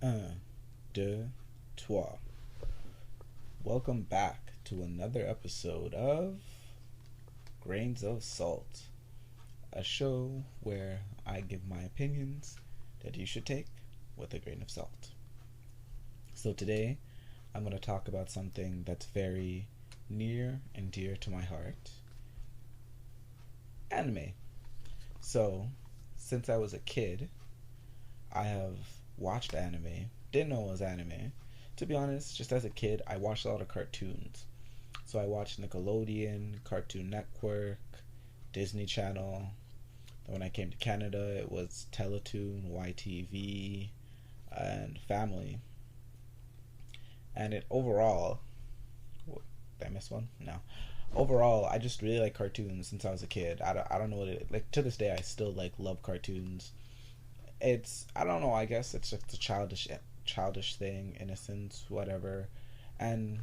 Un, deux, trois. Welcome back to another episode of Grains of Salt, a show where I give my opinions that you should take with a grain of salt. So today, I'm going to talk about something that's very near and dear to my heart: anime. So, since I was a kid, I have watched anime. Didn't know it was anime. To be honest, just as a kid, I watched a lot of cartoons. So I watched Nickelodeon, Cartoon Network, Disney Channel. Then when I came to Canada, it was Teletoon, YTV, and Family. And it overall, did I miss one? No. Overall, I just really like cartoons since I was a kid. I don't know what it like. To this day, I still like love cartoons. It's, I don't know, I guess it's just a childish thing, innocence, whatever. And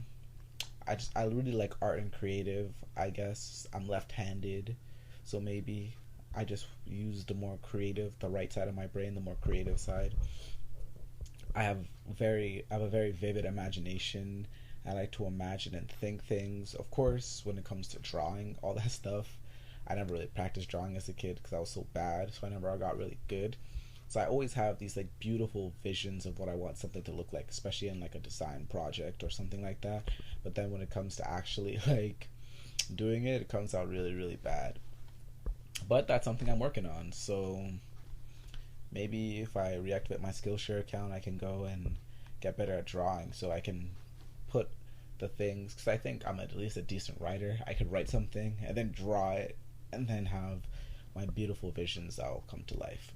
I really like art and creative. I guess I'm left-handed, so maybe I just use the right side of my brain, the more creative side. I have a very vivid imagination. I like to imagine and think things. Of course, when it comes to drawing, all that stuff, I never really practiced drawing as a kid because I was so bad, so I never got really good. So I always have these like beautiful visions of what I want something to look like, especially in like a design project or something like that. But then when it comes to actually like doing it, it comes out really, really bad. But that's something I'm working on. So maybe if I reactivate my Skillshare account, I can go and get better at drawing so I can put the things, because I think I'm at least a decent writer. I could write something and then draw it and then have my beautiful visions that will come to life.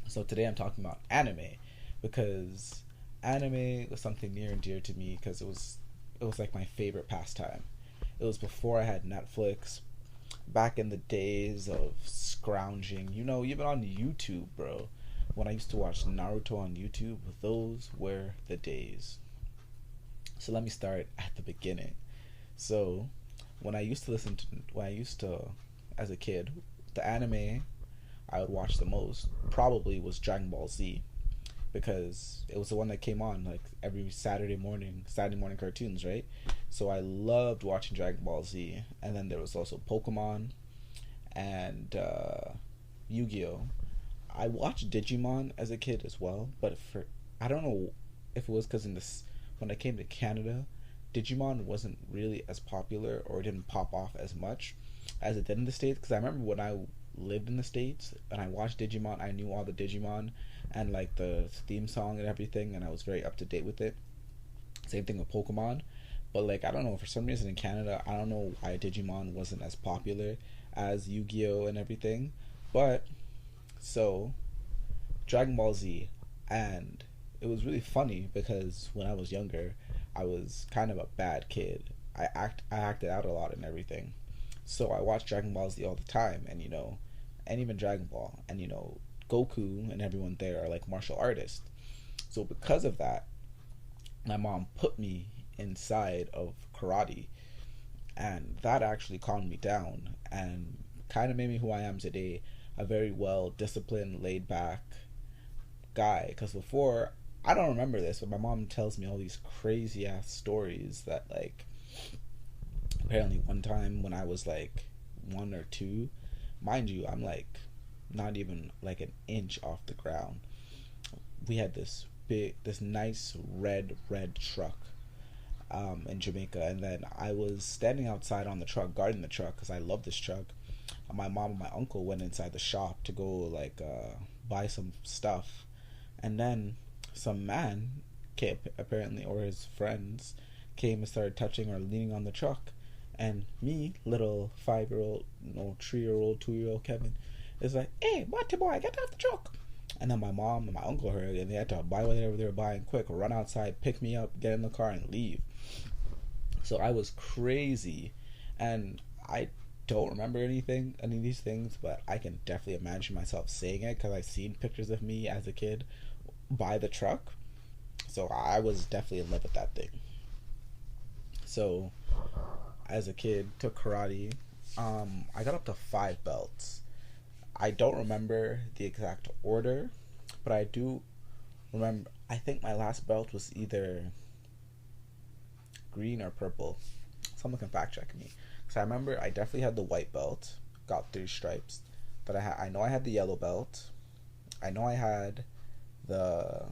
So today I'm talking about anime because anime was something near and dear to me because it was like my favorite pastime. It was before I had Netflix, back in the days of scrounging, even on YouTube, bro. When I used to watch Naruto on YouTube, those were the days. So let me start at the beginning. So when I used to, as a kid, the anime I would watch the most probably was Dragon Ball Z because it was the one that came on like every Saturday morning cartoons, right? So I loved watching Dragon Ball Z, and then there was also Pokemon and Yu-Gi-Oh. I watched Digimon as a kid as well, but for I don't know if it was because in this when I came to Canada, Digimon wasn't really as popular or didn't pop off as much as it did in the States. Because I remember when I lived in the States and I watched Digimon, I knew all the Digimon and like the theme song and everything, and I was very up to date with it. Same thing with Pokemon. But like I don't know, for some reason in Canada, I don't know why Digimon wasn't as popular as Yu-Gi-Oh and everything. But so Dragon Ball Z, and it was really funny because when I was younger, I was kind of a bad kid. I acted out a lot and everything. So I watched Dragon Ball Z all the time, and and even Dragon Ball, and Goku and everyone there are like martial artists. So because of that, my mom put me inside of karate, and that actually calmed me down and kind of made me who I am today, a very well disciplined, laid back guy. Because before, I don't remember this, but my mom tells me all these crazy ass stories that like apparently one time when I was like one or two, mind you, I'm like not even like an inch off the ground. We had this nice red truck in Jamaica, and then I was standing outside on the truck, guarding the truck because I love this truck. And my mom and my uncle went inside the shop to go like buy some stuff, and then some man came apparently, or his friends came and started touching or leaning on the truck, and me, little 5-year old, no 3-year old, 2-year old Kevin, is like, "Hey, Marty boy, get off the truck!" And then my mom and my uncle heard, and they had to buy whatever they were buying quick, run outside, pick me up, get in the car, and leave. So I was crazy, and I don't remember any of these things, but I can definitely imagine myself saying it because I've seen pictures of me as a kid by the truck. So I was definitely in love with that thing. So as a kid, took karate. I got up to 5 belts. I don't remember the exact order, but I do Remember, I think my last belt was either green or purple. Someone can fact check me. So I remember I definitely had the white belt, got 3 stripes. But I know I had the yellow belt. I know I had the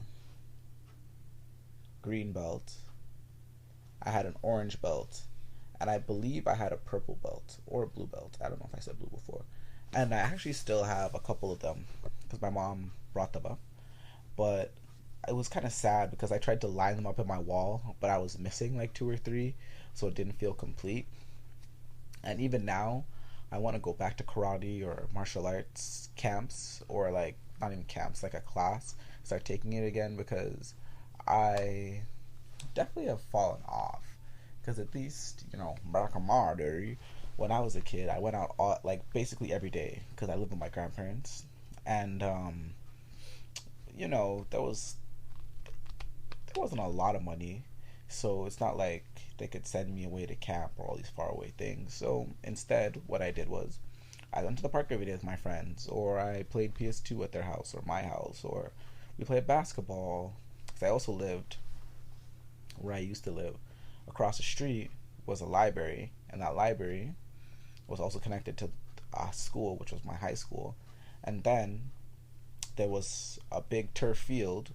green belt. I had an orange belt, and I believe I had a purple belt or a blue belt. I don't know if I said blue before. And I actually still have a couple of them because my mom brought them up. But it was kind of sad because I tried to line them up in my wall, but I was missing like 2 or 3, so it didn't feel complete. And even now, I want to go back to karate or martial arts camps, or like not even camps, like a class, start taking it again because I definitely have fallen off. Because at least, back in my day, when I was a kid, I went out like basically every day because I lived with my grandparents. And, there wasn't a lot of money, so it's not like they could send me away to camp or all these far away things. So instead, what I did was I went to the park every day with my friends, or I played PS2 at their house or my house, or we played basketball. Because I also lived where I used to live. Across the street was a library, and that library was also connected to a school, which was my high school. And then there was a big turf field,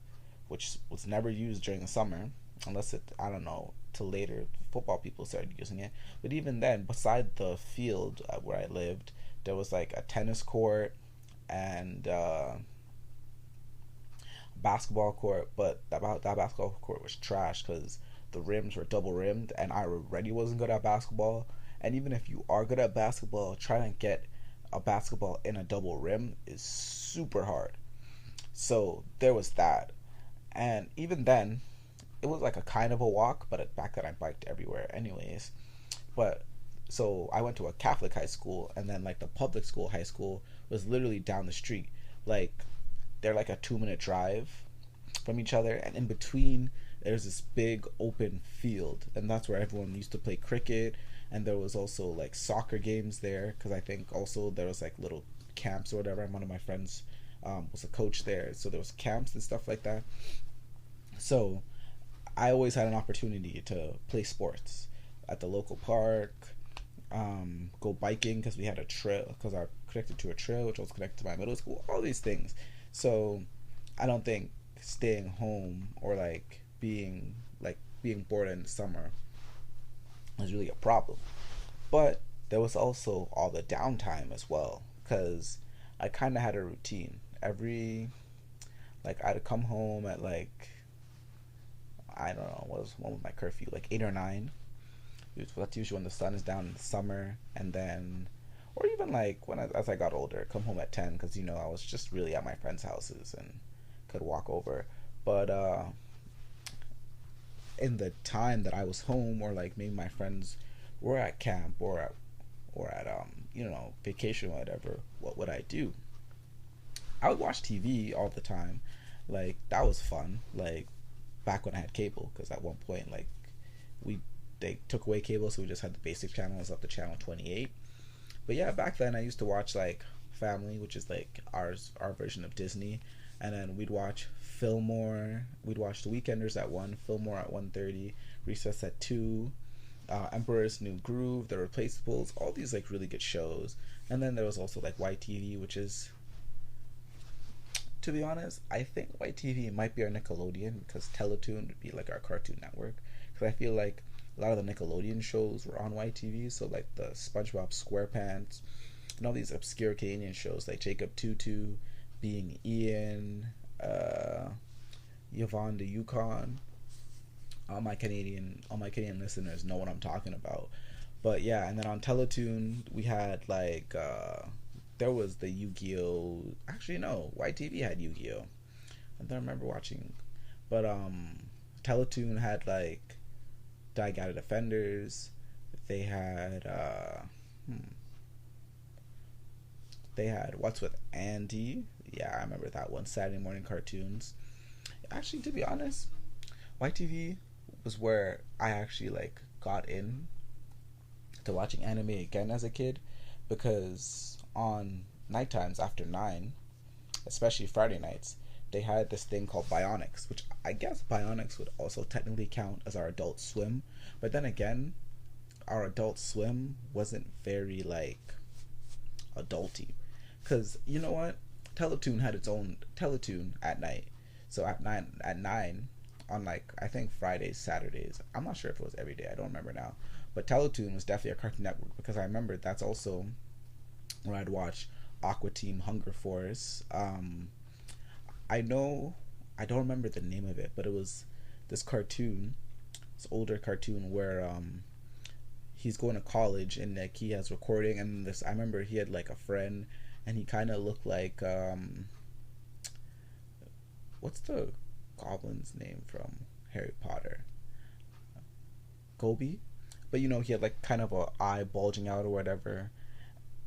which was never used during the summer, unless it, I don't know, till later football people started using it. But even then, beside the field where I lived, there was like a tennis court and basketball court. But that basketball court was trash because the rims were double rimmed, and I already wasn't good at basketball. And even if you are good at basketball, trying to get a basketball in a double rim is super hard. So there was that. And even then, it was like a kind of a walk, but back then I biked everywhere anyways. But so I went to a Catholic high school, and then like the public school high school was literally down the street. Like they're like a 2-minute drive from each other, and in between there's this big open field, and that's where everyone used to play cricket. And there was also like soccer games there because I think also there was like little camps or whatever. And one of my friends was a coach there, so there was camps and stuff like that. So I always had an opportunity to play sports at the local park, go biking because we had a trail, because I connected to a trail which was connected to my middle school. All these things. So I don't think staying home or being bored in the summer was really a problem. But there was also all the downtime as well because I kind of had a routine. I'd come home at like, I don't know, what was my curfew, like 8 or 9. That's usually when the sun is down in the summer. And then, or even like as I got older, come home at 10 because I was just really at my friends' houses and could walk over. But in the time that I was home, or like maybe my friends were at camp or at vacation or whatever, what would I do? I would watch TV all the time. Like that was fun. Like back when I had cable, because at one point like we they took away cable, so we just had the basic channels up to channel 28. But yeah, back then I used to watch like Family, which is like our version of Disney, and then we'd watch Fillmore. We'd watch The Weekenders at 1, Fillmore at 1:30, Recess at 2, Emperor's New Groove, The Replaceables, all these like really good shows. And then there was also like YTV, which is, to be honest, I think YTV might be our Nickelodeon because Teletoon would be like our Cartoon Network. Because I feel like a lot of the Nickelodeon shows were on YTV, so like the SpongeBob SquarePants and all these obscure Canadian shows like Jacob Tutu, Being Ian, Yvonne the Yukon. All my Canadian listeners know what I'm talking about. But yeah, and then on Teletoon we had like there was the Yu-Gi-Oh. Actually, no, YTV had Yu-Gi-Oh. I don't remember watching, but Teletoon had like Dai Defenders. They had they had What's with Andy. Yeah, I remember that one. Saturday morning cartoons. Actually, to be honest, YTV was where I actually like got in to watching anime again as a kid, because on night times after 9, especially Friday nights, they had this thing called Bionics, which I guess Bionics would also technically count as our Adult Swim. But then again, our Adult Swim wasn't very like adulty, because you know what, Teletoon had its own Teletoon at night. So at nine on, like, I think Fridays, Saturdays, I'm not sure if it was every day, I don't remember now, but Teletoon was definitely a Cartoon Network, because I remember that's also where I'd watch Aqua Team Hunger Force. I know, I don't remember the name of it, but it was this cartoon, this older cartoon where he's going to college, and like he has recording, and this, I remember he had like a friend, and he kind of looked like what's the goblin's name from Harry Potter? Gobi. But you know, he had like kind of a eye bulging out or whatever,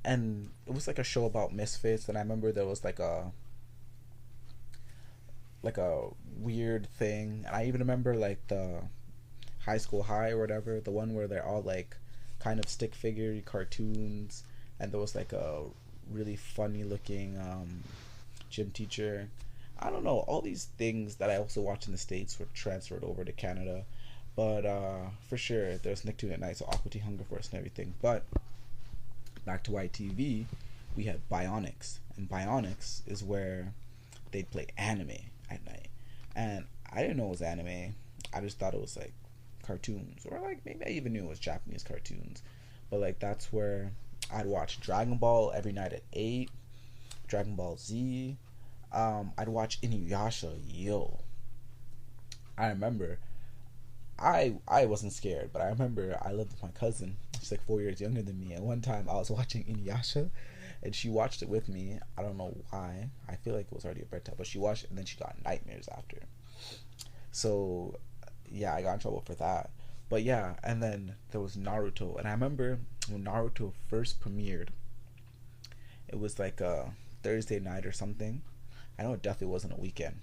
and it was like a show about misfits. And I remember there was like a weird thing, and I even remember like the High School High or whatever, the one where they're all like kind of stick figure cartoons, and there was like a really funny looking gym teacher. I don't know, all these things that I also watched in the States were transferred over to Canada. But for sure, there's Nicktoon at night, so Aqua Teen Hunger Force and everything. But back to YTV, we had Bionics, and Bionics is where they'd play anime at night. And I didn't know it was anime. I just thought it was like cartoons, or like maybe I even knew it was Japanese cartoons. But like that's where I'd watch Dragon Ball every night at 8, Dragon Ball Z. I'd watch Inuyasha. Yo, I remember I wasn't scared, but I remember I lived with my cousin. She's like 4 years younger than me, and one time I was watching Inuyasha, and she watched it with me. I don't know why. I feel like it was already a bedtime, but she watched it, and then she got nightmares after. So yeah, I got in trouble for that. But yeah, and then there was Naruto, and I remember when Naruto first premiered, it was like a Thursday night or something. I know it definitely wasn't a weekend,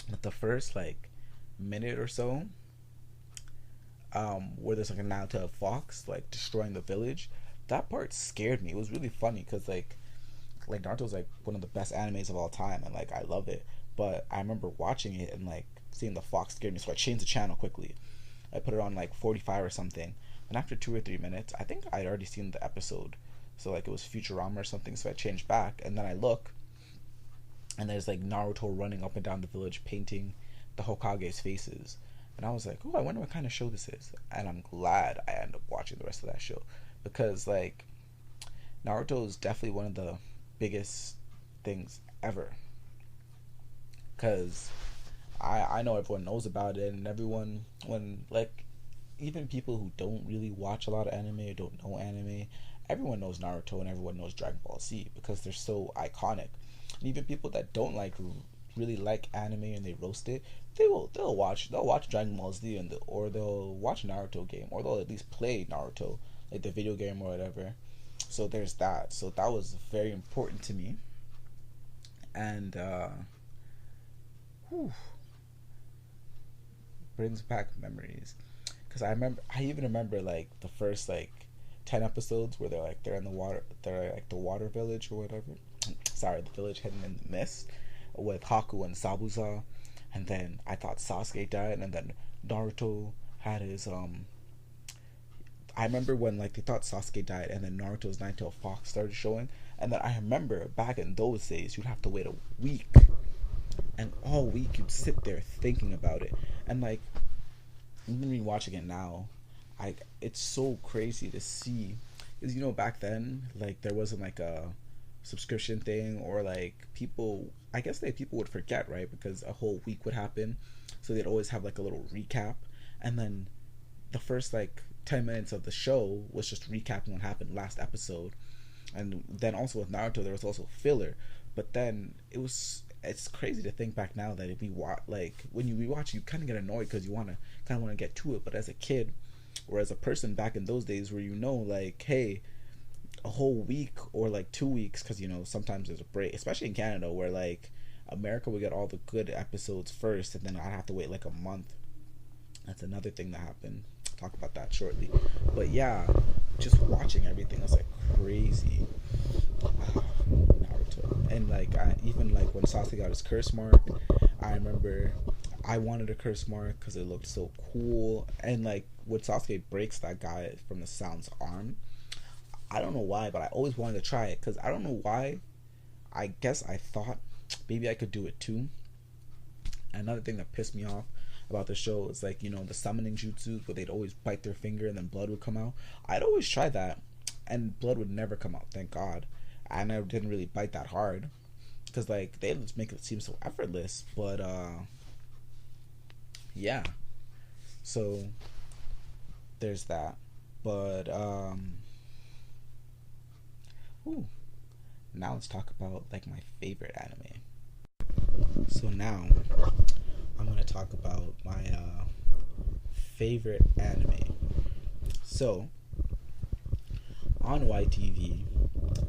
but the first like minute or so, where there's like a Naruto fox like destroying the village, that part scared me. It was really funny because like Naruto's like one of the best animes of all time, and like I love it. But I remember watching it and like seeing the fox scared me, so I changed the channel quickly. I put it on like 45 or something, and after 2 or 3 minutes, I think I'd already seen the episode, so like it was Futurama or something. So I changed back, and then I look, and there's like Naruto running up and down the village painting the Hokage's faces, and I was like, oh, I wonder what kind of show this is. And I'm glad I ended up watching the rest of that show, because like Naruto is definitely one of the biggest things ever, because I know everyone knows about it, and everyone, when like even people who don't really watch a lot of anime or don't know anime, everyone knows Naruto and everyone knows Dragon Ball Z because they're so iconic. And even people that don't like really like anime and they roast it, they'll watch Dragon Ball Z, and or they'll watch Naruto game, or they'll at least play Naruto, like the video game or whatever. So there's that. So that was very important to me, and whew, brings back memories. Because I even remember like the first like 10 episodes where they're in the water, they're like the water village or whatever. Sorry, the village hidden in the mist with Haku and Sabuza, and then I thought Sasuke died, and then Naruto had his I remember when like they thought Sasuke died, and then Naruto's Nine-Tailed Fox started showing, and then I remember back in those days you'd have to wait a week, and all week you'd sit there thinking about it, and like even rewatching it now, it's so crazy to see, because you know back then like there wasn't like a subscription thing, or like people, I guess that people would forget, right, because a whole week would happen, so they'd always have like a little recap, and then the first like 10 minutes of the show was just recapping what happened last episode. And then also with Naruto there was also filler, but then it's crazy to think back now that if we watch, like when you rewatch, you kind of get annoyed because you want to get to it, but as a kid or as a person back in those days where you know like, hey, a whole week or like 2 weeks, because you know sometimes there's a break, especially in Canada where like America would get all the good episodes first, and then I'd have to wait like a month. That's another thing that happened. I'll talk about that shortly. But yeah, just watching everything was like crazy. Naruto. And like even like when Sasuke got his curse mark, I remember I wanted a curse mark because it looked so cool. And like when Sasuke breaks that guy from the Sound's arm, I don't know why, but I always wanted to try it because I don't know why. I guess I thought maybe I could do it too. Another thing that pissed me off about the show is like, the summoning jutsu where they'd always bite their finger and then blood would come out. I'd always try that and blood would never come out, thank God. And I didn't really bite that hard because like they just make it seem so effortless. But yeah, so there's that. But ooh, now let's talk about like my favorite anime. So now I'm gonna talk about my favorite anime. So on YTV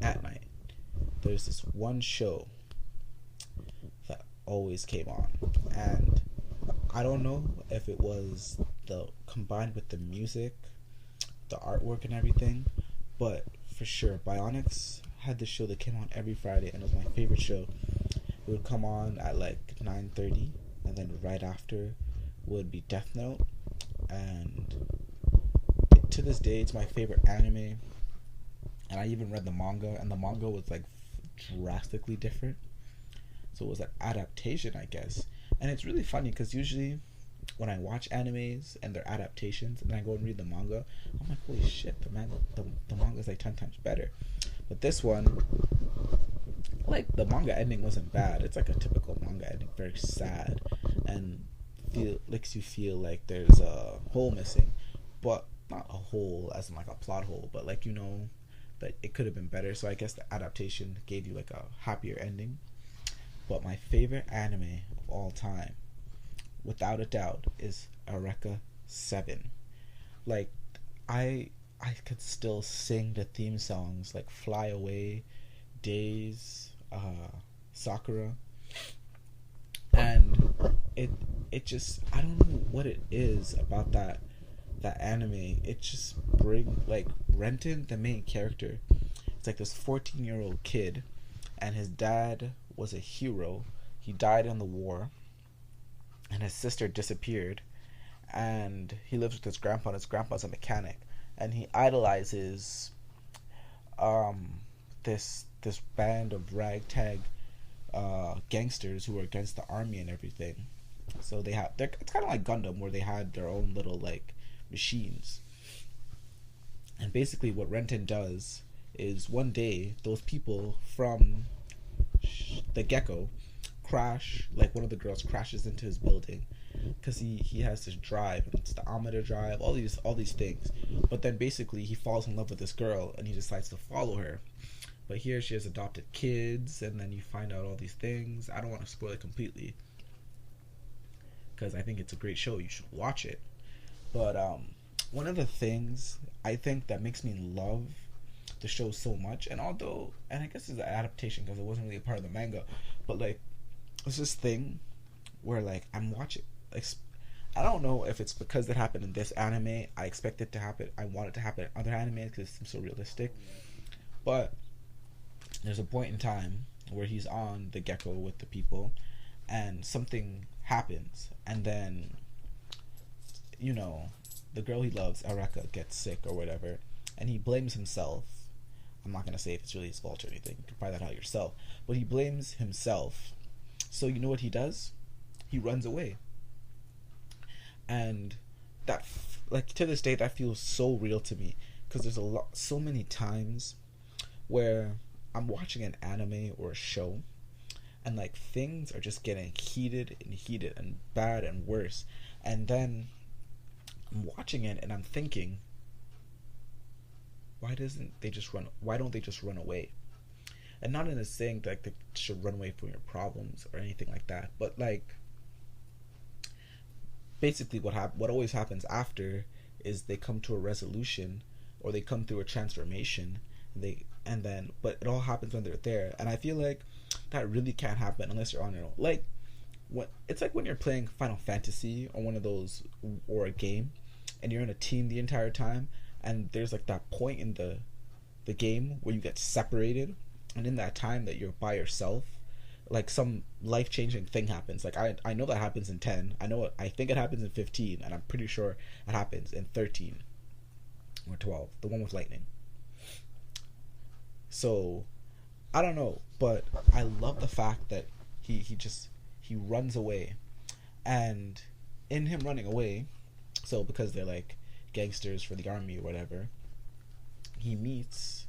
at night, there's this one show that always came on, and I don't know if it was the combined with the music, the artwork, and everything, but for sure, Bionics had this show that came on every Friday, and it was my favorite show. It would come on at like 9:30, and then right after would be Death Note, and to this day, it's my favorite anime. And I even read the manga, and the manga was like drastically different. So it was an adaptation, I guess. And it's really funny because usually when I watch animes and their adaptations, and then I go and read the manga, I'm like, holy shit, the manga is like 10 times better. But this one, like the manga ending wasn't bad. It's like a typical manga ending, very sad, and makes you feel like there's a hole missing, but not a hole as in like a plot hole, but like that it could have been better. So I guess the adaptation gave you like a happier ending. But my favorite anime of all time, without a doubt, is Eureka 7. Like I could still sing the theme songs like Fly Away, Days, Sakura, and it just, I don't know what it is about that anime. It just like Renton, the main character. It's like this 14-year-old kid, and his dad was a hero. He died in the war, and his sister disappeared, and he lives with his grandpa. And his grandpa's a mechanic, and he idolizes this band of ragtag gangsters who are against the army and everything. So it's kind of like Gundam, where they had their own little like machines. And basically what Renton does is one day those people from the Gecko crash, like one of the girls crashes into his building because he has this drive, and it's the Amida drive, all these things. But then basically he falls in love with this girl and he decides to follow her. But here she has adopted kids, and then you find out all these things. I don't want to spoil it completely because I think it's a great show. You should watch it. But one of the things I think that makes me love the show so much, and I guess it's an adaptation because it wasn't really a part of the manga, but like it's this thing where like I'm watching, like, I don't know if it's because it happened in this anime. I expect it to happen. I want it to happen in other animes because it seems so realistic. But there's a point in time where he's on the Gecko with the people, and something happens, and then the girl he loves, Eureka, gets sick or whatever, and he blames himself. I'm not gonna say if it's really his fault or anything. You can find that out yourself. But he blames himself. So you know what he does? He runs away. And that, like, to this day, that feels so real to me, because there's so many times where I'm watching an anime or a show, and like things are just getting heated and bad and worse, and then I'm watching it and I'm thinking, why don't they just run away? And not in a saying that like, they should run away from your problems or anything like that, but like basically what always happens after is they come to a resolution, or they come through a transformation, but it all happens when they're there. And I feel like that really can't happen unless you're on your own. Like it's like when you're playing Final Fantasy or one of those, or a game, and you're in a team the entire time, and there's like that point in the game where you get separated, and in that time that you're by yourself, like some life changing thing happens. Like I know that happens in 10. I think it happens in 15, and I'm pretty sure it happens in 13 or 12, the one with lightning. So I don't know, but I love the fact that he runs away, and in him running away, so because they're like gangsters for the army or whatever, he meets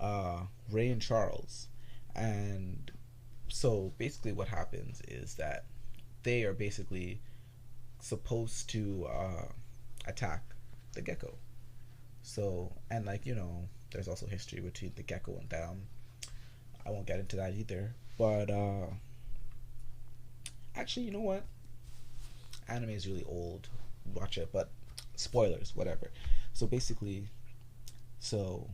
Ray and Charles, and so basically what happens is that they are basically supposed to attack the gecko. So, and like, there's also history between the gecko and them. I won't get into that either. But actually, you know what? Anime is really old. Watch it, but spoilers, whatever. So basically, so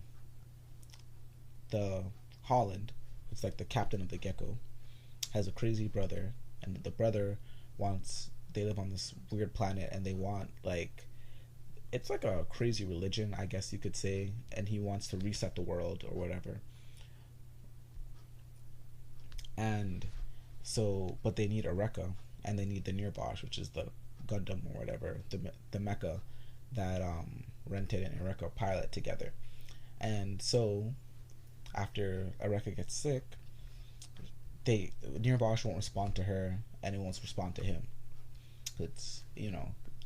the Holland, it's like the captain of the gecko, has a crazy brother, and the brother wants. They live on this weird planet, and they want like it's like a crazy religion, I guess you could say, and he wants to reset the world or whatever. And so, but they need a Rekka, and they need the Nirbosh, which is the Gundam or whatever, the mecha that Rented and Eureka pilot together. And so, after Eureka gets sick, Nirbosh won't respond to her, and it won't respond to him. It's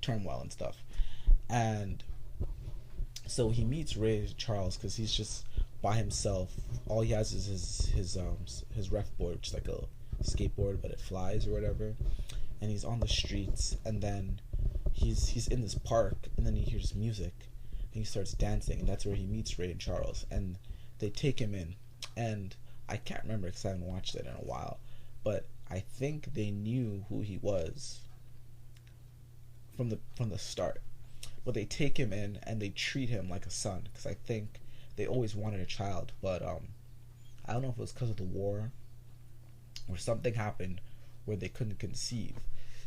turmoil and stuff. And so he meets Ray Charles because he's just by himself. All he has is his ref board, which is like a skateboard, but it flies or whatever. And he's on the streets, and then he's in this park, and then he hears music, and he starts dancing, and that's where he meets Ray and Charles, and they take him in. And I can't remember because I haven't watched it in a while, but I think they knew who he was from the start. But they take him in and they treat him like a son, because I think they always wanted a child, but I don't know if it was because of the war or something happened where they couldn't conceive.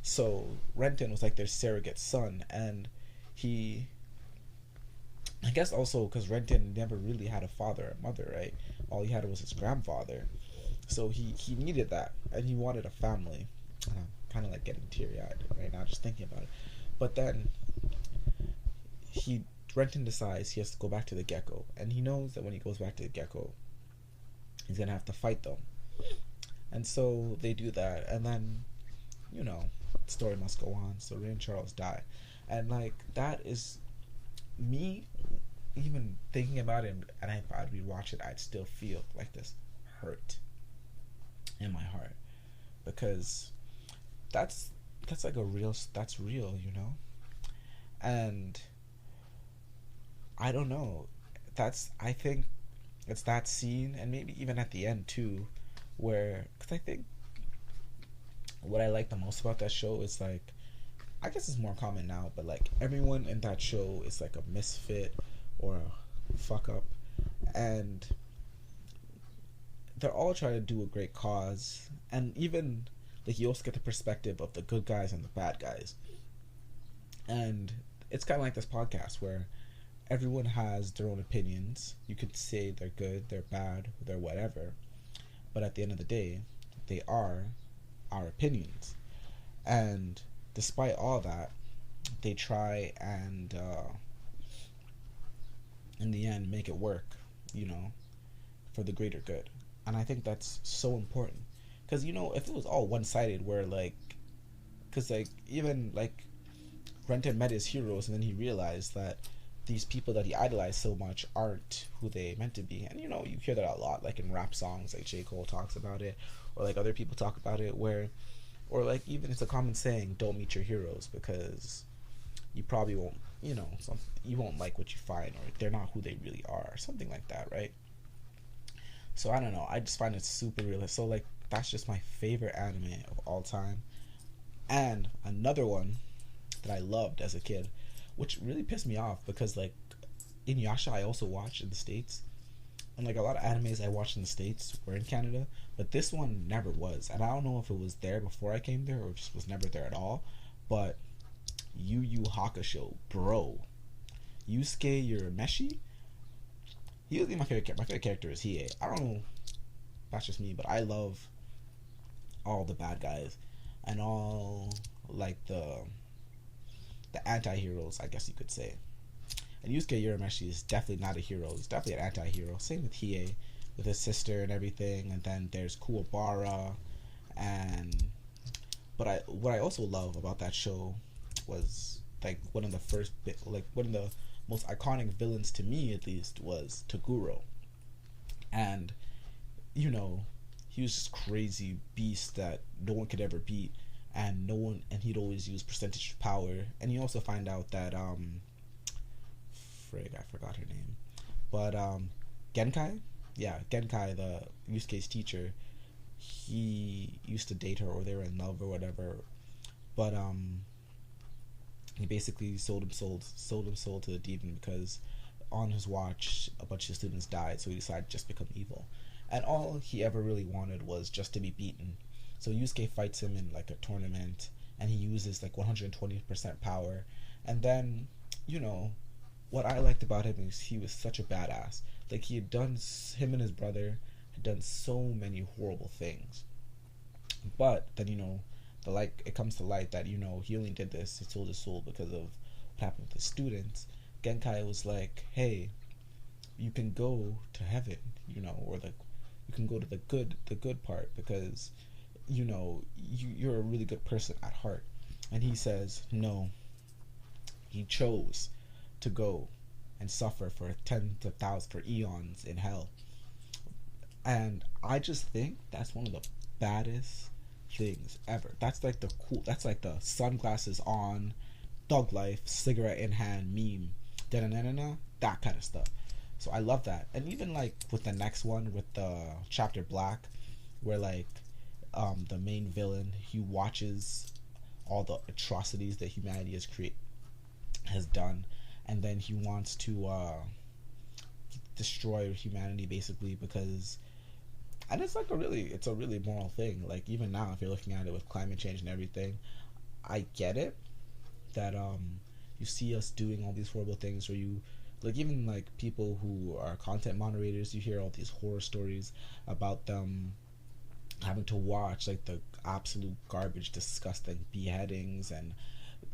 So Renton was like their surrogate son, and I guess also because Renton never really had a father or mother, right? All he had was his grandfather. So he needed that, and he wanted a family. And I'm kind of like getting teary-eyed right now just thinking about it. But then Renton decides he has to go back to the gecko, and he knows that when he goes back to the gecko, he's gonna have to fight them. And so they do that, and then the story must go on. So Ray and Charles die, and like that is me. Even thinking about it, and if I'd rewatch it, I'd still feel like this hurt in my heart, because that's like that's real, and I don't know. I think it's that scene, and maybe even at the end too, where because I think what I like the most about that show is like, I guess it's more common now, but like everyone in that show is like a misfit or a fuck up, and they're all trying to do a great cause, and even like you also get the perspective of the good guys and the bad guys, and it's kind of like this podcast where everyone has their own opinions. You could say they're good, they're bad, they're whatever, but at the end of the day, they are our opinions. And despite all that, they try and in the end make it work, for the greater good. And I think that's so important, because if it was all one-sided, where like, because like even like Renton met his heroes, and then he realized that these people that he idolized so much aren't who they meant to be. And you hear that a lot, like in rap songs, like J. Cole talks about it, or like other people talk about it, where, or like even it's a common saying, don't meet your heroes, because you probably won't, you won't like what you find, or they're not who they really are, or something like that, right? So I don't know, I just find it super realistic. So like that's just my favorite anime of all time. And another one that I loved as a kid, which really pissed me off, because like Inuyasha I also watched in the States, and like a lot of animes I watched in the States were in Canada, but this one never was. And I don't know if it was there before I came there, or just was never there at all. But Yu Yu Hakusho, bro, Yusuke Urameshi, he was my favorite character is Hiei. I don't know that's just me, but I love all the bad guys and all like the anti-heroes, I guess you could say. And Yusuke Urameshi is definitely not a hero. He's definitely an anti-hero. Same with Hiei, with his sister and everything. And then there's Kuwabara, and what I also love about that show was like one of the one of the most iconic villains to me, at least, was Toguro. And you know, he was this crazy beast that no one could ever beat, and no one, and he'd always use percentage of power. And you also find out that frig, I forgot her name, but Genkai, yeah, Genkai, the Yusuke's teacher, he used to date her, or they were in love or whatever, but he basically sold him soul to the demon because on his watch a bunch of students died, so he decided to just become evil. And all he ever really wanted was just to be beaten. So Yusuke fights him in like a tournament, and he uses like 120% power. And then, you know, what I liked about him is he was such a badass. Like, he had done, him and his brother had done so many horrible things. But then, you know, it comes to light that, you know, he only did this, he sold his soul because of what happened with his students. Genkai was like, hey, you can go to heaven, you know, or like, you can go to the good part, because, you know, you're a really good person at heart. And he says, no, he chose to go and suffer for tens of thousands, for eons in hell. And I just think that's one of the baddest things ever. That's like the sunglasses on, thug life, cigarette in hand meme, da-na-na-na-na, that kind of stuff. So I love that. And even like with the next one, with the chapter Black, where like the main villain, he watches all the atrocities that humanity has done, and then he wants to destroy humanity, basically, because, and it's a really moral thing. Like, even now, if you're looking at it with climate change and everything, I get it that you see us doing all these horrible things, or you, like, even like people who are content moderators, you hear all these horror stories about them having to watch like the absolute garbage, disgusting beheadings and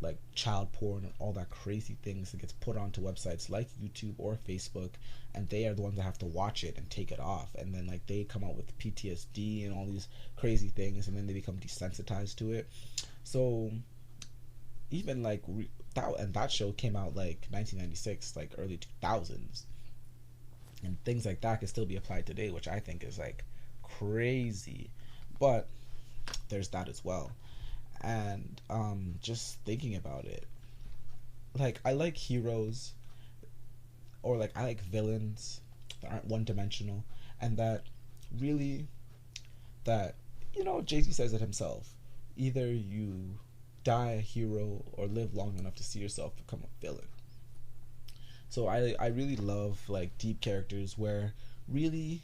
like child porn and all that crazy things that gets put onto websites like YouTube or Facebook, and they are the ones that have to watch it and take it off, and then like they come out with PTSD and all these crazy things, and then they become desensitized to it. So even like that show came out like 1996, like early 2000s, and things like that can still be applied today, which I think is like crazy. But there's that as well. And just thinking about it, like, I like heroes, or like I like villains that aren't one-dimensional, and that really, that, you know, Jay-Z says it himself, either you die a hero or live long enough to see yourself become a villain. So I really love like deep characters where really,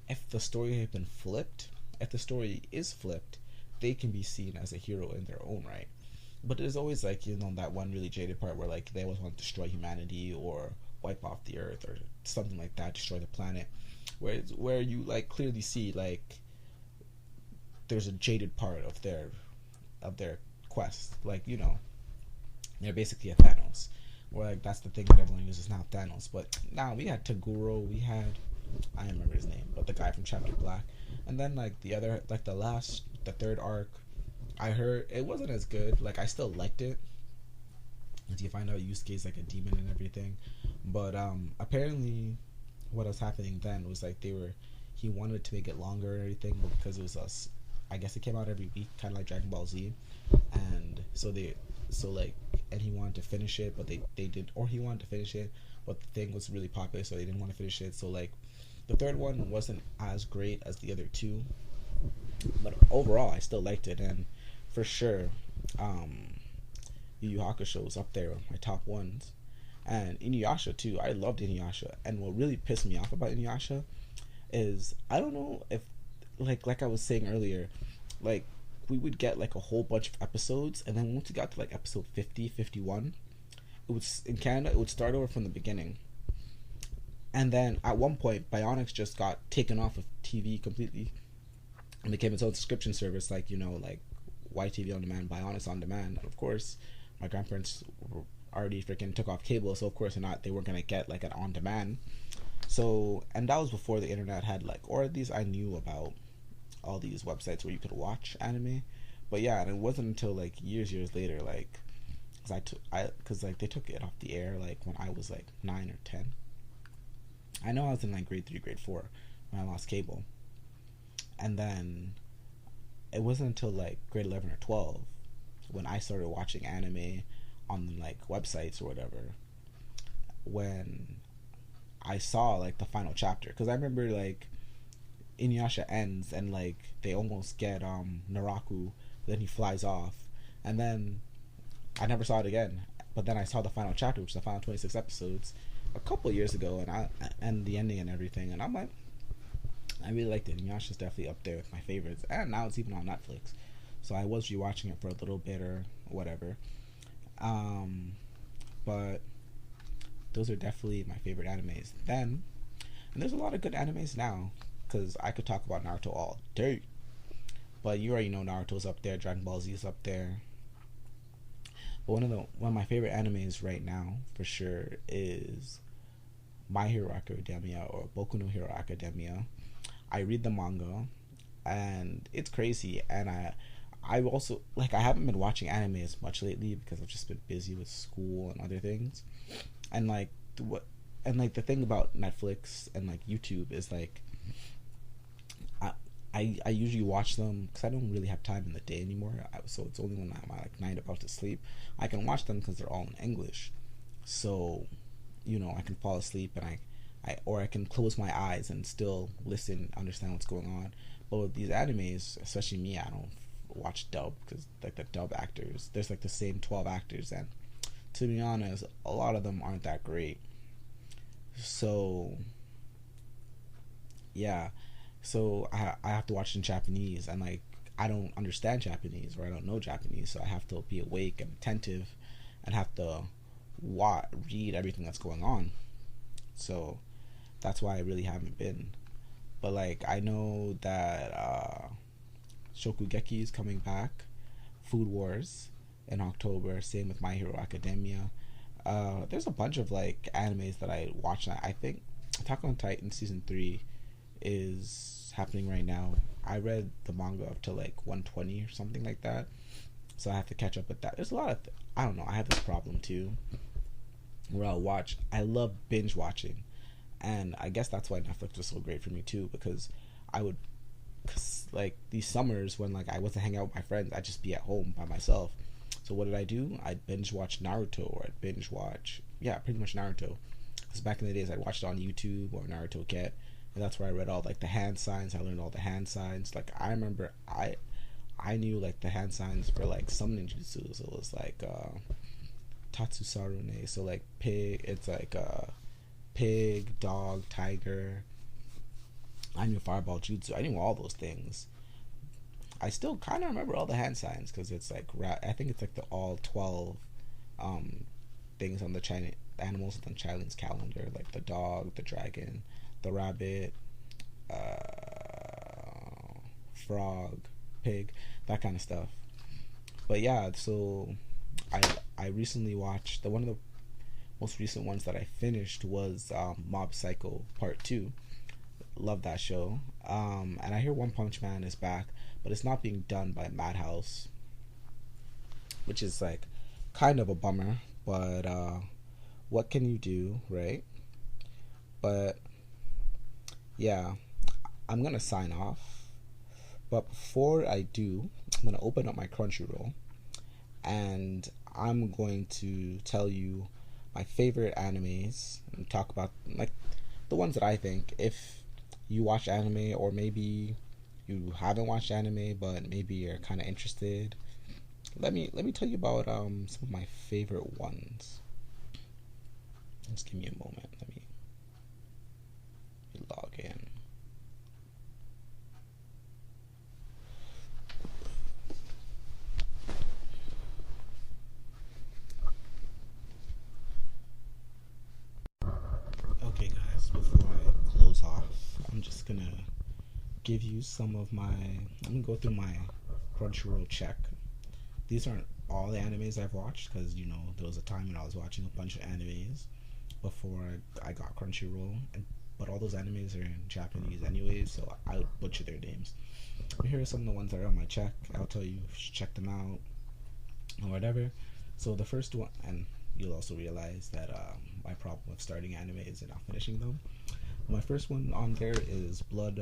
if the story had been flipped, if the story is flipped, they can be seen as a hero in their own right. But there's always like, you know, that one really jaded part where like they always want to destroy humanity or wipe off the earth or something like that, destroy the planet, where you like clearly see like there's a jaded part of their quest. Like, you know, they're basically a Thanos, or like that's the thing that everyone uses now, Thanos. But now we had Toguro, we had, I don't remember his name, but the guy from Chapter Black. And then like the other, like the third arc, I heard it wasn't as good. Like, I still liked it, until you find out Yusuke's like a demon and everything. But apparently what was happening then was like he wanted to make it longer and everything, but because it was us, I guess it came out every week, kind of like Dragon Ball Z, and and he wanted to finish it, but they did, or he wanted to finish it, but the thing was really popular, so they didn't want to finish it. So like the third one wasn't as great as the other two, but overall I still liked it. And for sure, Yu Yu Hakusho was up there with my top ones. And Inuyasha too, I loved Inuyasha. And what really pissed me off about Inuyasha is, I don't know if like I was saying earlier, like we would get like a whole bunch of episodes, and then once we got to like episode 50, 51, it was in Canada, it would start over from the beginning. And then at one point, Bionics just got taken off of TV completely and became its own subscription service, like like YTV on demand, Bionics on demand. And of course, my grandparents already freaking took off cable, so of course they weren't gonna get like an on demand. So, and that was before the internet had like, or at least I knew about all these websites where you could watch anime. But yeah, and it wasn't until like years later, like, because like they took it off the air like when I was like 9 or 10. I know I was in like grade 3, grade 4 when I lost cable, and then it wasn't until like grade 11 or 12 when I started watching anime on like websites or whatever, when I saw like the final chapter. Because I remember like Inuyasha ends and like they almost get Naraku, then he flies off, and then I never saw it again. But then I saw the final chapter, which is the final 26 episodes, a couple of years ago, and the ending and everything, and I'm like, I really liked it. Inuyasha's definitely up there with my favorites, and now it's even on Netflix. So I was rewatching it for a little bit or whatever. But those are definitely my favorite animes then. And there's a lot of good animes now, because I could talk about Naruto all day. But you already know Naruto's up there, Dragon Ball Z is up there. But one of my favorite animes right now, for sure, is My Hero Academia, or Boku no Hero Academia. I read the manga, and it's crazy. And I also like, I haven't been watching anime as much lately because I've just been busy with school and other things. And like the thing about Netflix and like YouTube is like, I usually watch them because I don't really have time in the day anymore. So it's only when I'm at like night about to sleep I can watch them, because they're all in English. So I can fall asleep, and I can close my eyes and still listen, understand what's going on. But with these animes, especially me, I don't watch dub, because like the dub actors, there's like the same 12 actors, and to be honest, a lot of them aren't that great. So yeah, so I have to watch in Japanese, and like I don't understand Japanese, or I don't know Japanese, so I have to be awake and attentive and have to read everything that's going on. So that's why I really haven't been. But like, I know that Shokugeki is coming back, Food Wars in October, same with My Hero Academia. There's a bunch of like animes that I watch. I think Attack on Titan season 3 is happening right now. I read the manga up to like 120 or something like that, so I have to catch up with that. There's a lot of I don't know, I have this problem too where I love binge watching, and I guess that's why Netflix was so great for me too, because cause like these summers when like I wasn't hanging out with my friends, I'd just be at home by myself. So what did I do? I'd binge watch Naruto, or I'd binge watch, yeah, pretty much Naruto. Because back in the days, I'd watch it on YouTube or Naruto Cat, and that's where I read all like the hand signs. I learned all the hand signs. Like I remember, I knew like the hand signs for like some ninjutsu. So it was like Tatsusarune. So like pig, it's like pig, dog, tiger. I knew fireball jutsu. I knew all those things. I still kind of remember all the hand signs, because it's like I think it's like the all 12 things on the Chinese animals on the Chinese calendar, like the dog, the dragon, the rabbit, frog, pig, that kind of stuff. But yeah, so I recently watched one of the most recent ones that I finished was Mob Psycho Part 2. Love that show. And I hear One Punch Man is back, but it's not being done by Madhouse, which is like kind of a bummer. But what can you do, right? But yeah, I'm gonna sign off. But before I do, I'm gonna open up my Crunchyroll, and I'm going to tell you my favorite animes and talk about like the ones that I think, if you watch anime, or maybe you haven't watched anime but maybe you're kind of interested, let me tell you about some of my favorite ones. Just give me a moment. Let me log in. Okay, guys, before give you some of my. Let me go through my Crunchyroll check. These aren't all the animes I've watched because there was a time when I was watching a bunch of animes before I got Crunchyroll, but all those animes are in Japanese anyways, so I would butcher their names. But here are some of the ones that are on my check. I'll tell you, check them out or whatever. So the first one, and you'll also realize that my problem with starting animes and not finishing them. My first one on there is Blood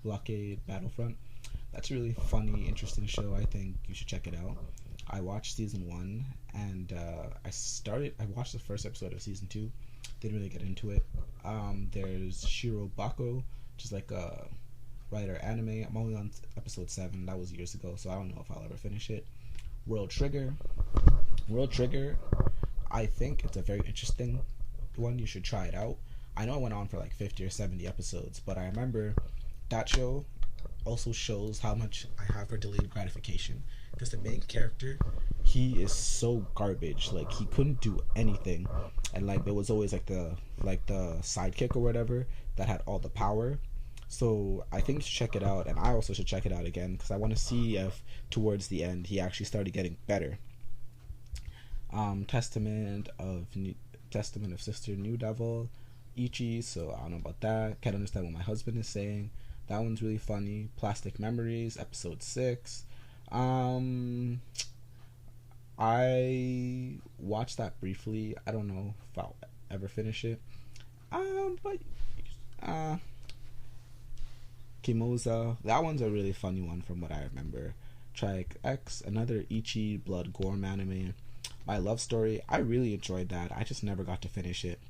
Blockade Battlefront. That's a really funny, interesting show. I think you should check it out. I watched season 1 and I watched the first episode of season 2. Didn't really get into it. There's Shiro Bako, which is like a writer anime. I'm only on episode 7. That was years ago, so I don't know if I'll ever finish it. World Trigger, I think it's a very interesting one. You should try it out. I know it went on for like 50 or 70 episodes, but I remember that show also shows how much I have for delayed gratification, because the main character, he is so garbage. Like, he couldn't do anything, and like there was always like the sidekick or whatever that had all the power. So I think you should check it out, and I also should check it out again because I want to see if towards the end he actually started getting better. Testament of Sister New Devil, Ichi. So I don't know about that. Can't understand what my husband is saying. That one's really funny. Plastic Memories, episode 6. I watched that briefly. I don't know if I'll ever finish it. But Kimoza, that one's a really funny one from what I remember. Triac X, another Ichi blood gore anime. My Love Story, I really enjoyed that. I just never got to finish it.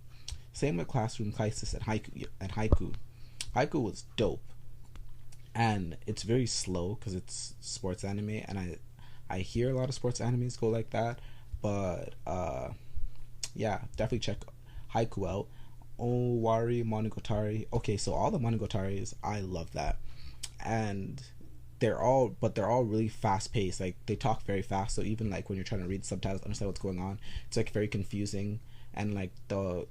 Same with Classroom Crisis and Haiku. Haiku was dope, and it's very slow because it's sports anime, and I hear a lot of sports animes go like that. But yeah, definitely check Haiku out. Owari Monogatari. Okay, so all the Monogotaris, I love that, and they're all really fast paced. Like, they talk very fast, so even like when you're trying to read subtitles, understand what's going on, it's like very confusing. And like the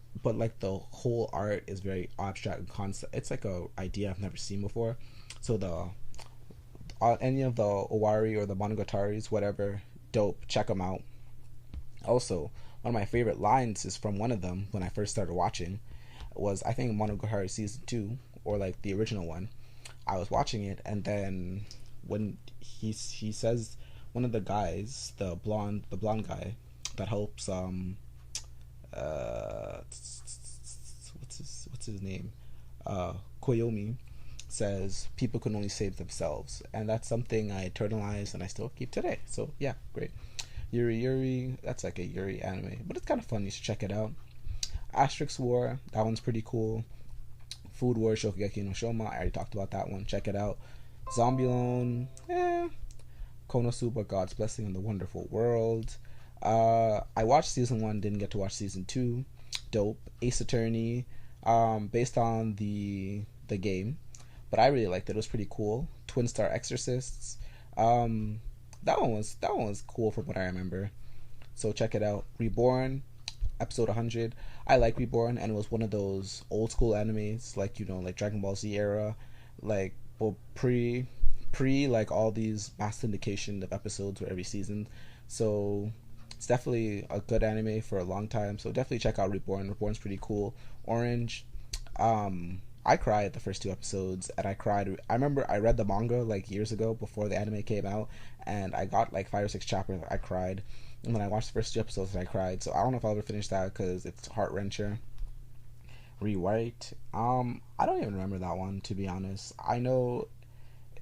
whole art is very abstract and concept. It's like a idea I've never seen before. So any of the Owari or the Monogotaris, whatever, dope. Check them out. Also, one of my favorite lines is from one of them when I first started watching. Was, I think, Monogatari season 2, or like the original one. I was watching it, and then when he says, one of the guys, the blonde guy that helps what's his name, Koyomi, says people can only save themselves, and that's something I internalized and I still keep today. So yeah, great. Yuri, that's like a Yuri anime, but it's kind of fun. You should check it out. Asterix War, that one's pretty cool. Food War Shokugeki no Shoma, I already talked about that one. Check it out. Zombie Konosuba, God's Blessing in the Wonderful World. I watched season 1, didn't get to watch season 2. Dope. Ace Attorney, based on the game, but I really liked it. It was pretty cool. Twin Star Exorcists. That one was cool from what I remember. So check it out. Reborn, episode 100. I like Reborn, and it was one of those old school animes, like like Dragon Ball Z era, like pre like all these mass syndication of episodes for every season. So it's definitely a good anime for a long time. So definitely check out Reborn. Reborn's pretty cool. Orange, I cried the first 2 episodes, and I remember I read the manga like years ago before the anime came out, and I got like 5 or 6 chapters. I cried, and then I watched the first 2 episodes and I cried. So I don't know if I'll ever finish that because it's heart wrencher. Rewrite, I don't even remember that one, to be honest. I know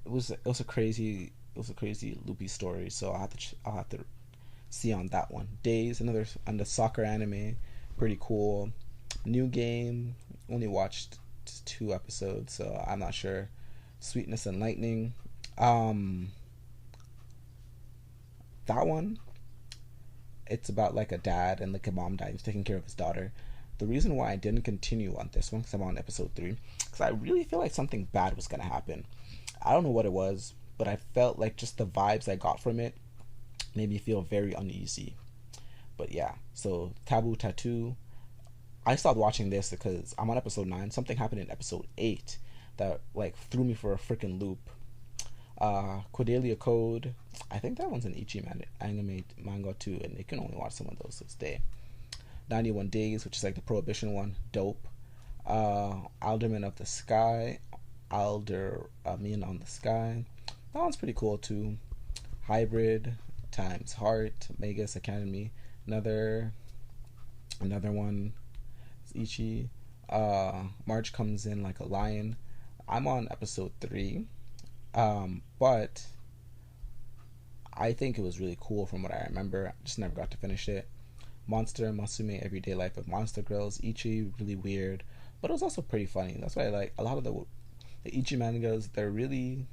it was a crazy loopy story, so I'll have to see on that one. Days, another and the soccer anime, pretty cool. New Game, only watched 2 episodes, so I'm not sure. Sweetness and Lightning, that one, it's about like a dad and like a mom died. He's taking care of his daughter. The reason why I didn't continue on this one, because I'm on episode 3, because I really feel like something bad was gonna happen. I don't know what it was, but I felt like just the vibes I got from it made me feel very uneasy. But yeah, so Taboo Tattoo, I stopped watching this because I'm on episode 9. Something happened in episode 8 that like threw me for a freaking loop. Cordelia Code, I think that one's an anime manga too, and you can only watch some of those this day. 91 Days, which is like the Prohibition one, dope. Alderman of the Sky, Alderman on the Sky, that one's pretty cool too. Hybrid times Heart, Magus Academy, another one. Ichi. March Comes In Like a Lion. I'm on episode 3, but I think it was really cool from what I remember. I just never got to finish it. Monster Masume Everyday Life of Monster Girls. Ichi, really weird, but it was also pretty funny. That's why I like a lot of the Ichi mangas. They're really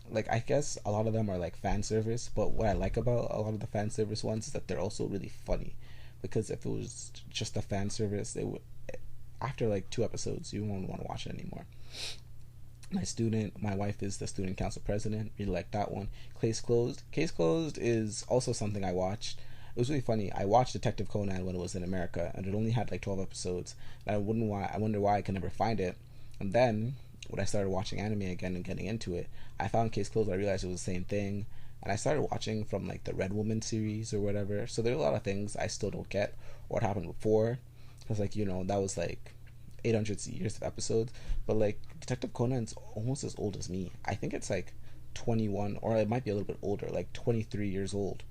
like, I guess a lot of them are like fan service, but what I like about a lot of the fan service ones is that they're also really funny. Because if it was just a fan service, it would, after like 2 episodes, you won't want to watch it anymore. My wife is the student council president. Really like that one. Case Closed. Case Closed is also something I watched. It was really funny. I watched Detective Conan when it was in America, and it only had like 12 episodes. And I wonder why I could never find it. And then when I started watching anime again and getting into it, I found Case Closed. I realized it was the same thing, and I started watching from like the Red Woman series or whatever. So there are a lot of things I still don't get what happened before, because like, that was like 800 years of episodes. But like Detective Conan's almost as old as me. I think it's like 21, or it might be a little bit older, like 23 years old.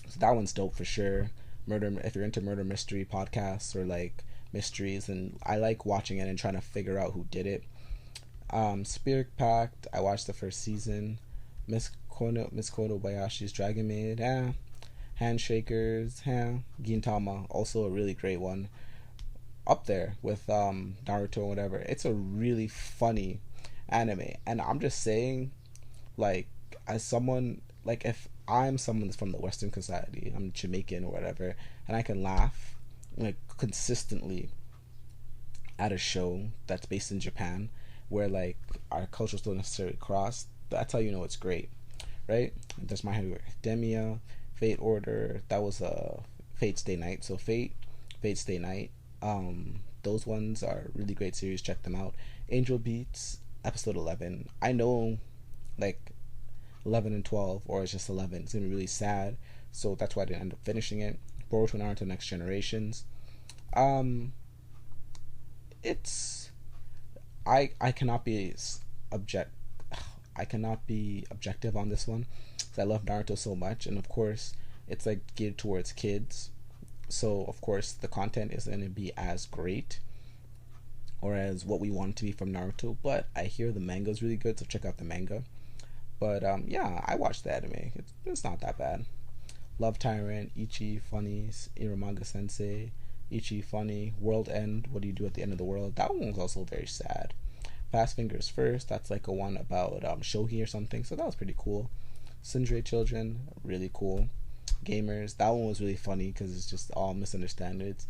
So that one's dope for sure. If you're into murder mystery podcasts or like mysteries, and I like watching it and trying to figure out who did it. Spirit Pact, I watched the first season. Miss Konobayashi's Dragon Maid, Handshakers, Gintama, also a really great one. Up there with Naruto and whatever. It's a really funny anime, and I'm just saying, like, as someone, like, if I'm someone that's from the Western society, I'm Jamaican or whatever, and I can laugh like consistently at a show that's based in Japan, where like our cultures don't necessarily cross, that's how you know it's great, right? There's My Hero Academia, Fate Order, that was Fate Stay Night. So Fate Stay Night, those ones are really great series. Check them out. Angel Beats, episode 11. I know, like 11 and 12, or it's just 11. It's gonna be really sad, so that's why I didn't end up finishing it. Boruto Naruto Next Generations. It's I cannot be objective on this one, because I love Naruto so much, and of course it's like geared towards kids, so of course the content isn't going to be as great or as what we want it to be from Naruto, but I hear the manga is really good, so check out the manga. But yeah, I watched the anime. It's not that bad. Love Tyrant, Ichi Funny, Iramaga Sensei, Ichi Funny, World End, What Do You Do at the End of the World? That one was also very sad. Fast Fingers First, that's like a one about shogi or something, so that was pretty cool. Sundere Children, really cool. Gamers, that one was really funny because it's just all misunderstandings.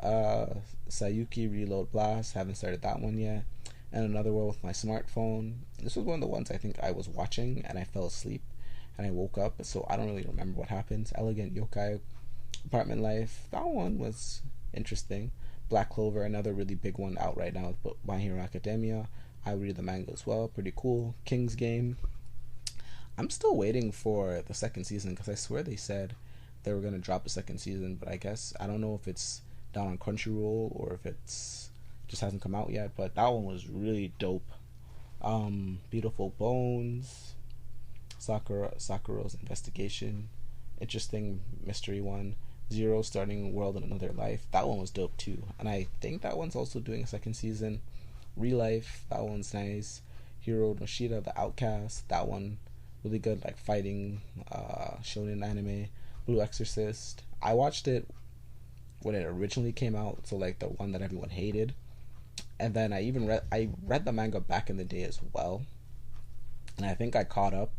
Sayuki Reload Blast, haven't started that one yet. And Another World with My Smartphone. This was one of the ones I think I was watching and I fell asleep and I woke up, so I don't really remember what happens. Elegant Yokai Apartment Life, that one was interesting. Black Clover, another really big one out right now with My Hero Academia. I read the manga as well, pretty cool. King's Game, I'm still waiting for the second season, because I swear they said they were going to drop a second season, but I guess I don't know if it's down on Crunchyroll or if it's just hasn't come out yet. But that one was really dope. Beautiful Bones, Sakura's Investigation, interesting mystery one. Zero Starting World in Another Life, that one was dope too, and I think that one's also doing a second season. Real Life, that one's nice. Hiro Noshida, The Outcast, that one really good, like fighting shonen anime. Blue Exorcist, I watched it when it originally came out, so like the one that everyone hated, and then I read the manga back in the day as well, and I think I caught up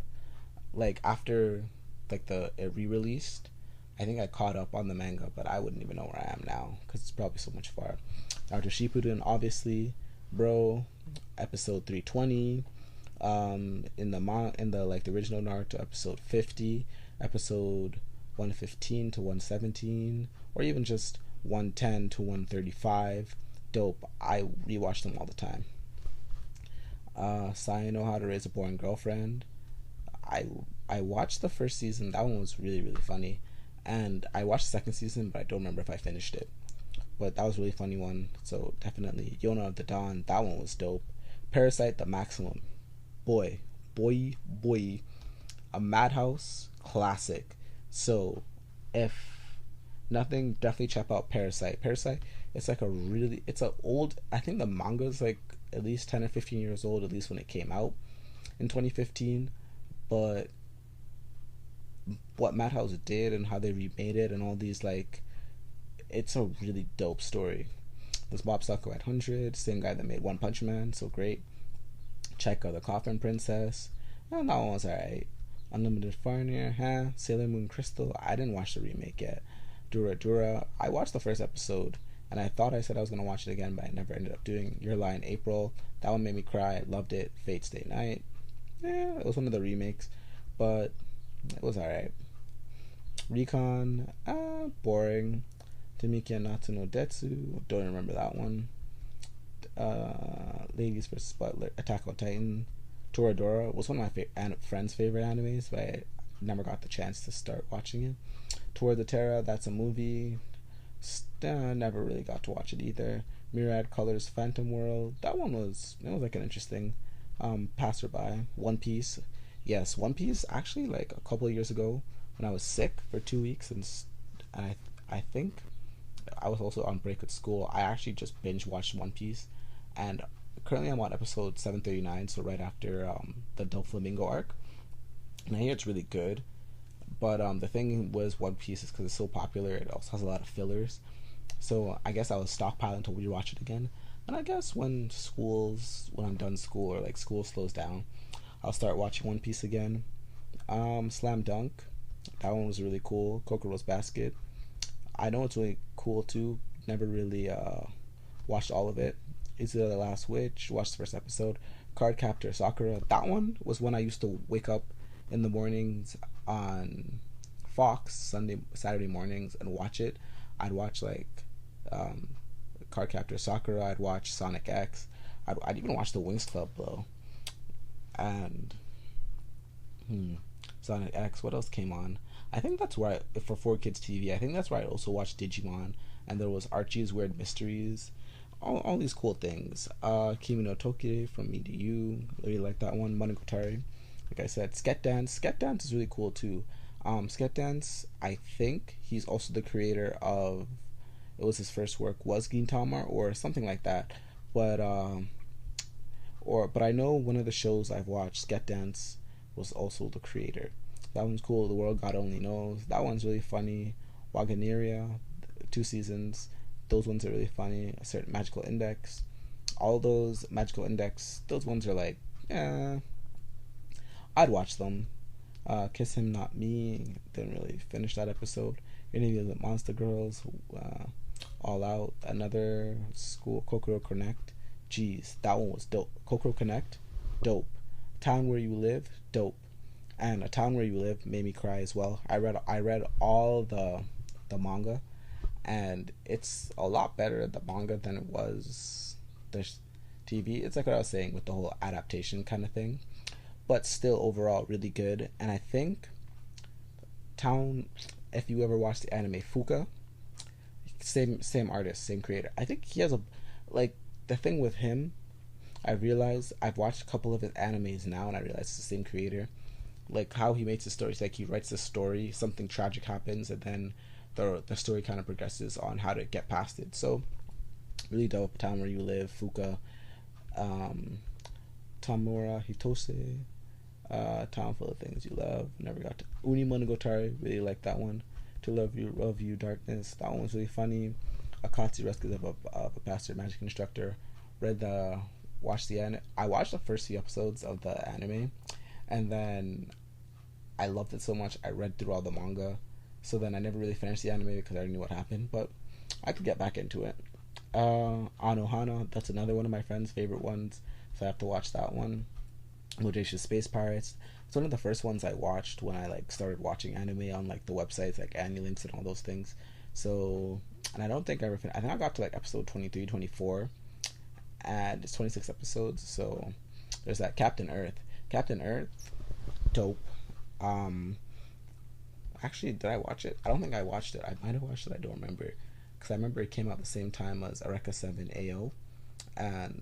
like after like it re-released. I think I caught up on the manga, but I wouldn't even know where I am now because it's probably so much far. Naruto Shippuden, obviously, bro. Episode 320. In the like the original Naruto, episode 50, episode 115 to 117, or even just 110 to 135. Dope. I rewatch them all the time. Sai Know How to Raise a Boring Girlfriend. I I watched the first season. That one was really really funny, and I watched the second season, but I don't remember if I finished it. But that was a really funny one. So definitely Yona of the Dawn. That one was dope. Parasite, the Maximum. Boy, boy, a Madhouse classic. So if nothing, definitely check out Parasite. Parasite, it's like a really, it's a old. I think the manga is like at least 10 or 15 years old, at least when it came out in 2015. But what Madhouse did and how they remade it and all these like, it's a really dope story. This Bob Sacco at 100, same guy that made One Punch Man, so great. Check out The Coffin Princess. Oh, that one was alright. Unlimited Fire, huh? Sailor Moon Crystal. I didn't watch the remake yet. Dura Dura. I watched the first episode, and I thought I said I was gonna watch it again, but I never ended up doing. Your Lie in April. That one made me cry. I loved it. Fate Stay Night. Yeah, it was one of the remakes, but it was alright. Recon. Boring. Tamiki Natsu no Detsu. Don't remember that one. Ladies vs. Butler. Attack on Titan. Toradora was one of my friend's favorite animes, but I never got the chance to start watching it. Toward the Terra, that's a movie. Never really got to watch it either. Myriad Colors Phantom World, that one was, it was like an interesting passerby. One Piece, yes, One Piece actually like a couple of years ago when I was sick for 2 weeks and I think I was also on break at school. I actually just binge watched One Piece, and currently I'm on episode 739, so right after the Doflamingo arc. And I hear it's really good, but the thing was One Piece is because it's so popular, it also has a lot of fillers. So I guess I was stockpiling to rewatch it again. And I guess when I'm done school or like school slows down, I'll start watching One Piece again. Slam Dunk, that one was really cool. Kokoro's Basket, I know it's really cool too. Never really watched all of it. Izuna the Last Witch, watched the first episode. Card Captor Sakura, that one was when I used to wake up in the mornings on Fox Saturday mornings and watch it. I'd watch like um, Card Captor Sakura. I'd watch Sonic X. I'd even watch the Wings Club though. And Sonic X. What else came on? I think that's where for 4Kids TV. I think that's where I also watched Digimon, and there was Archie's Weird Mysteries. All these cool things. Kimi no Toki from Me to You. Really like that one. Monogatari. Like I said, Sket Dance. Sket Dance is really cool too. Sket Dance, I think he's also the creator of, it was his first work, was Gintama or something like that. But but I know one of the shows I've watched, Sket Dance, was also the creator. That one's cool. The World God Only Knows. That one's really funny. Waganeria, 2 seasons. Those ones are really funny. A Certain Magical Index. All those Magical Index, those ones are like, yeah, I'd watch them. Kiss Him Not Me, didn't really finish that episode. Any of the Monster Girls, All Out, another school, Kokoro Connect. Jeez, that one was dope. Kokoro Connect, dope. Town Where You Live, dope. And A Town Where You Live made me cry as well. I read all the manga, and it's a lot better the manga than it was the TV. It's like what I was saying with the whole adaptation kind of thing, but still overall really good. And I think Town, if you ever watched the anime Fuka, same artist, same creator. I think he has a, like, the thing with him, I realized I've watched a couple of his animes now, and I realized it's the same creator. Like how he makes the stories, like he writes the story, something tragic happens, and then the story kind of progresses on how to get past it. So really dope. Town Where You Live, Fuka, Tamura Hitose, Town Full of Things You Love. Never got to Uni Monogatari. Really like that one. To Love You, Darkness. That one was really funny. Akatsu Rescues of a Pastor Magic Instructor. I watched the first few episodes of the anime, and then I loved it so much I read through all the manga. So then I never really finished the anime because I already knew what happened, but I could get back into it. Anohana, that's another one of my friend's favorite ones, so I have to watch that one. Audacious Space Pirates. It's one of the first ones I watched when I like started watching anime on like the websites like AniLinks and all those things. So, and I don't think I ever finished. I think I got to like episode 23, 24, and it's 26 episodes. So There's that Captain Earth. Captain Earth, dope. Um, Actually, did I watch it? I don't think I watched it. I might have watched it. I don't remember, because I remember it came out the same time as Eureka Seven AO, and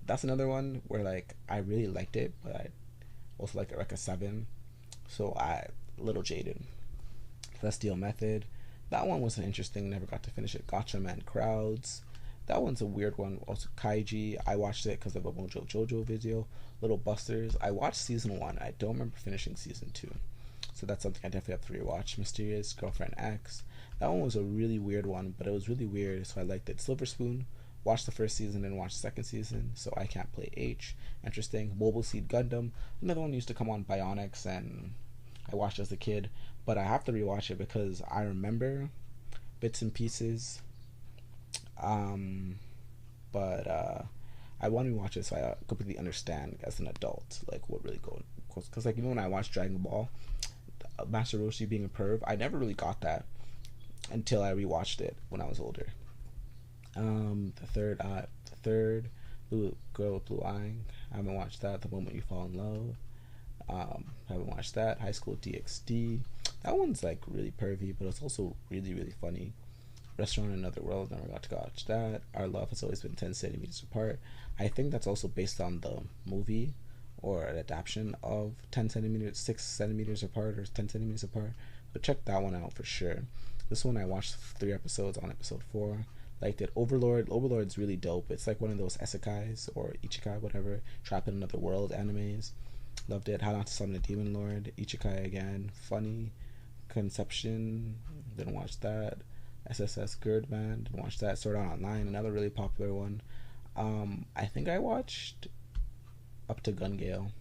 that's another one where like I really liked it, but I also like Eureka Seven, so I a little jaded. Celestial Method, that one was interesting. Never got to finish it. Gotcha Man Crowds, that one's a weird one. Also Kaiji, I watched it because of a Mojo Jojo video. Little Busters, I watched season one. I don't remember finishing season two, so that's something I definitely have to rewatch. Mysterious Girlfriend X, that one was a really weird one, but it was really weird, so I liked it. Silver Spoon, watched the first season and watched the second season, so I can't play H. Interesting. Mobile Suit Gundam, another one used to come on Bionics, and I watched as a kid, but I have to rewatch it because I remember bits and pieces. Um, but I want to watch it so I completely understand as an adult like what really goes. Because like even when I watched Dragon Ball, Master Roshi being a perv, I never really got that until I rewatched it when I was older. The third, Blue Girl with Blue Eye. I haven't watched that. The Moment You Fall in Love. Haven't watched that. High School DxD. That one's like really pervy, but it's also really really funny. Restaurant in Another World. Never got to watch that. Our Love Has Always Been 10 Centimeters Apart. I think that's also based on the movie or an adaptation of 10 centimeters, 6 centimeters apart, or 10 centimeters apart. But check that one out for sure. This one I watched 3 episodes on episode 4. Liked it. Overlord's really dope. It's like one of those isekais or ichikai, whatever, Trap in Another World animes. Loved it. How Not to Summon a Demon Lord. Ichikai again. Funny. Conception. Didn't watch that. SSS Girdman. Didn't watch that. Sword Art Online. Another really popular one. I think I watched Up to Gun Gale.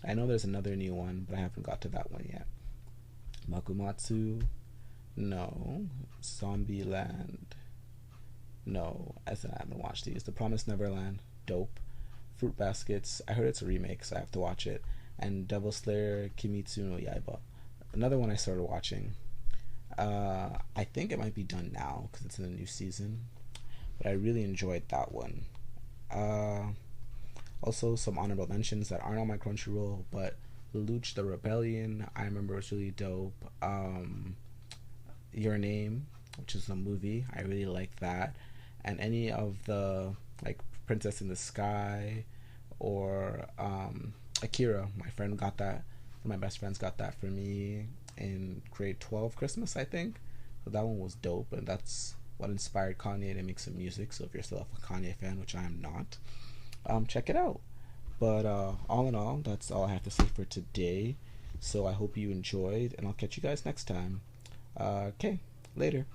I know there's another new one, but I haven't got to that one yet. Makumatsu. No. Zombie Land. No. I haven't watched these. The Promised Neverland. Dope. Fruit Baskets. I heard it's a remake, so I have to watch it. And Devil Slayer Kimetsu no Yaiba. Another one I started watching. I think it might be done now because it's in a new season, but I really enjoyed that one. Also, some honorable mentions that aren't on my Crunchyroll, but Lelouch the Rebellion, I remember was really dope. Your Name, which is a movie, I really like that. And any of the like Princess in the Sky or Akira, my friend got that. My best friends got that for me in grade 12 Christmas, I think. So that one was dope, and that's what inspired Kanye to make some music. So if you're still a Kanye fan, which I am not, check it out. But all in all, that's all I have to say for today. So I hope you enjoyed, and I'll catch you guys next time. Okay, later.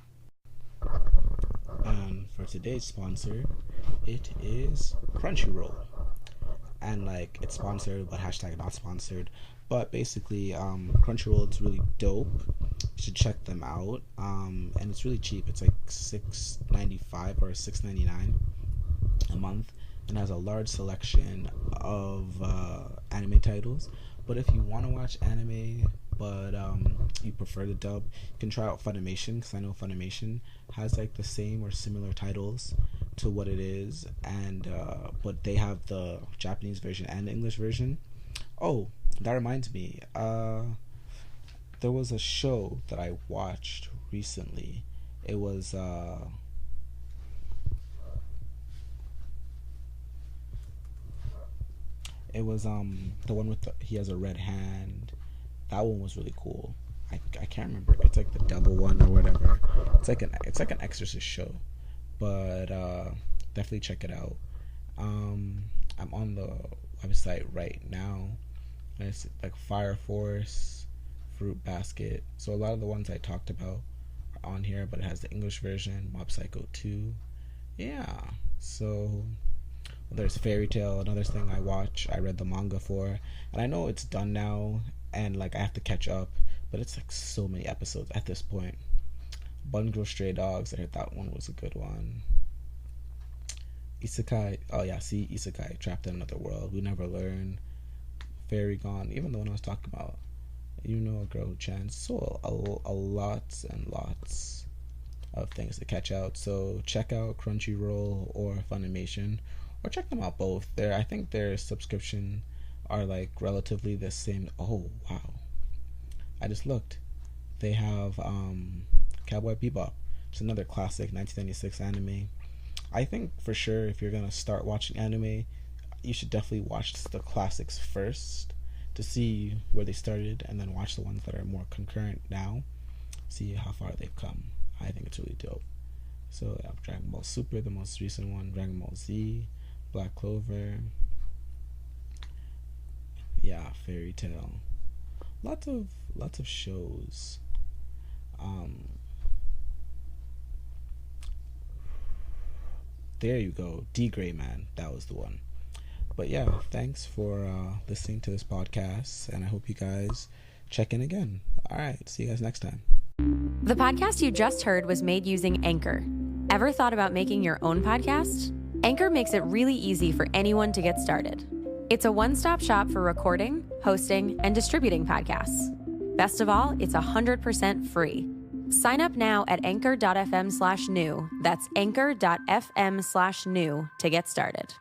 And for today's sponsor, it is Crunchyroll. And like it's sponsored, but hashtag not sponsored. But basically, Crunchyroll is really dope. You should check them out. And it's really cheap. It's like $6.95 or $6.99 a month, and has a large selection of anime titles. But if you want to watch anime, but you prefer the dub, you can try out Funimation, because I know Funimation has like the same or similar titles to what it is, and but they have the Japanese version and the English version. Oh, that reminds me. There was a show that I watched recently. It was the one with he has a red hand. That one was really cool. I can't remember. It's like the double one or whatever. It's like an Exorcist show, but definitely check it out. I'm on the website right now, and it's like Fire Force, Fruit Basket. So a lot of the ones I talked about are on here, but it has the English version, Mob Psycho 2. Yeah. So there's Fairy Tail, another thing I read the manga for, and I know it's done now, and like I have to catch up, but it's like so many episodes at this point. Bungo Stray Dogs, I heard that one was a good one. Isekai, oh yeah, see, Isekai, Trapped in Another World, We Never Learn, Fairy Gone, even the one I was talking about, You Know a Girl Who Chants. So a lots and lots of things to catch out. So check out Crunchyroll or Funimation, or check them out both. I think their subscription are like relatively the same. Oh wow! I just looked. They have Cowboy Bebop. It's another classic 1996 anime. I think for sure if you're gonna start watching anime, you should definitely watch the classics first to see where they started, and then watch the ones that are more concurrent now. See how far they've come. I think it's really dope. So I have Dragon Ball Super, the most recent one, Dragon Ball Z, Black Clover, yeah, Fairy Tail. Lots of shows. There you go, D Gray Man. That was the one. But yeah, thanks for listening to this podcast, and I hope you guys check in again. All right, see you guys next time. The podcast you just heard was made using Anchor. Ever thought about making your own podcast? Anchor makes it really easy for anyone to get started. It's a one-stop shop for recording, hosting, and distributing podcasts. Best of all, it's 100% free. Sign up now at anchor.fm/new. That's anchor.fm/new to get started.